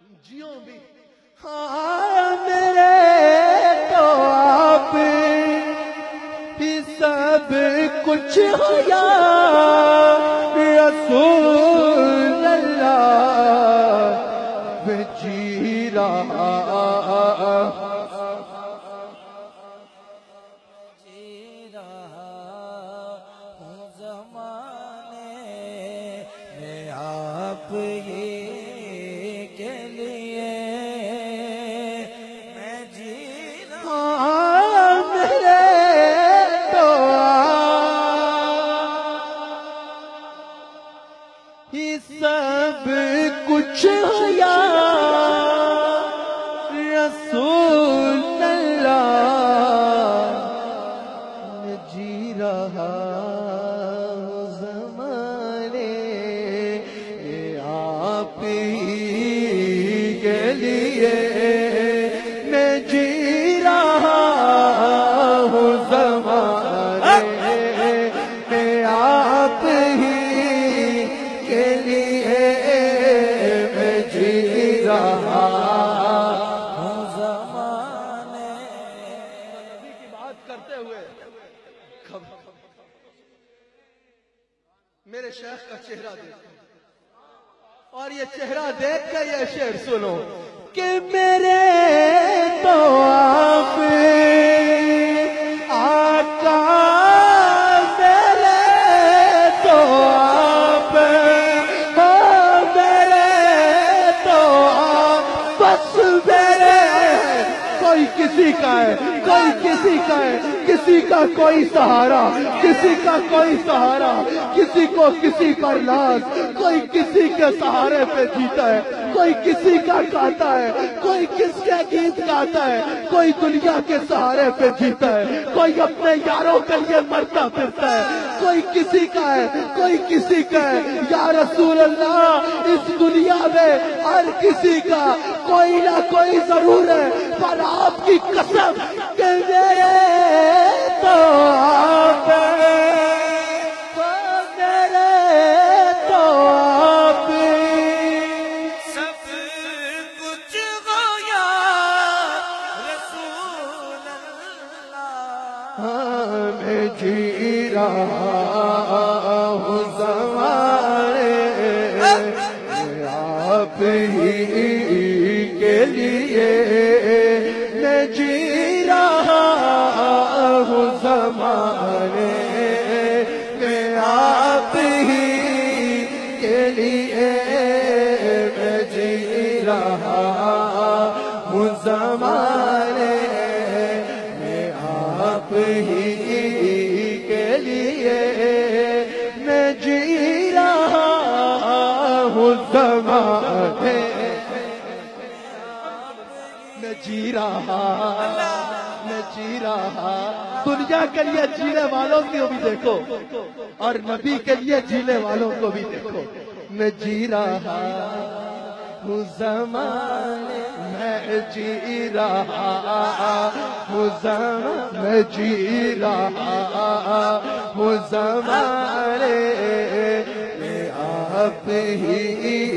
جیوں بھی میرے تو آپ ہی سب کچھ ہو یا رسول اللہ میں جی رہا ہوں زمانے میں آپ ہی کے لیے میں جی رہا میرے تو ہی سب کچھ ہو یا رسول اللہ میں جی رہا زمانے آپ ہی کے لیے میں جی رہا ہوں زمانے میں آپ ہی کے لیے میں جی رہا ہوں زمانے کی بات کرتے ہوئے میرے شیخ کا چہرہ دیکھو اور یہ چہرہ دیکھ کر یہ شعر سنو کہ میرے تو آپ آقا میرے تو آپ میرے تو آپ بس میرے کوئی کسی کا ہے کوئی کسی کا ہے کسی کا کوئی سہارا کسی کا کوئی سہارا کسی کو کسی پر لاز کوئی کسی کے سہارے پہ جیتا ہے کوئی کسی کا گاتا ہے کوئی کس کے گیت گاتا ہے کوئی دنیا کے سہارے پہ جیتا ہے کوئی اپنے یاروں کے لیے مرتا پھرتا ہے کوئی کسی کا ہے کوئی کسی کا ہے یا رسول اللہ اس دنیا میں ہر کسی کا کوئی نہ کوئی ضرور ہے پر آپ کی قسم کہ میرے تو آپ سب کچھ ہو یا رسول اللہ میں جی رہا ہوں زمانے آپ ہی کے لیے میں جی رہا ہوں زمانے میں آپ ہی کے لیے میں جی رہا ہوں زمانے میں آپ ہی کے لیے میں جی رہا ہوں زمانے میں جی رہا دنیا کے لیے جینے والوں کو بھی دیکھو اور نبی کے لیے جینے والوں کو بھی دیکھو میں جی رہا ہوں زمانے میں جی رہا ہوں زمانے میں جی رہا ہوں زمانے میں آپ ہی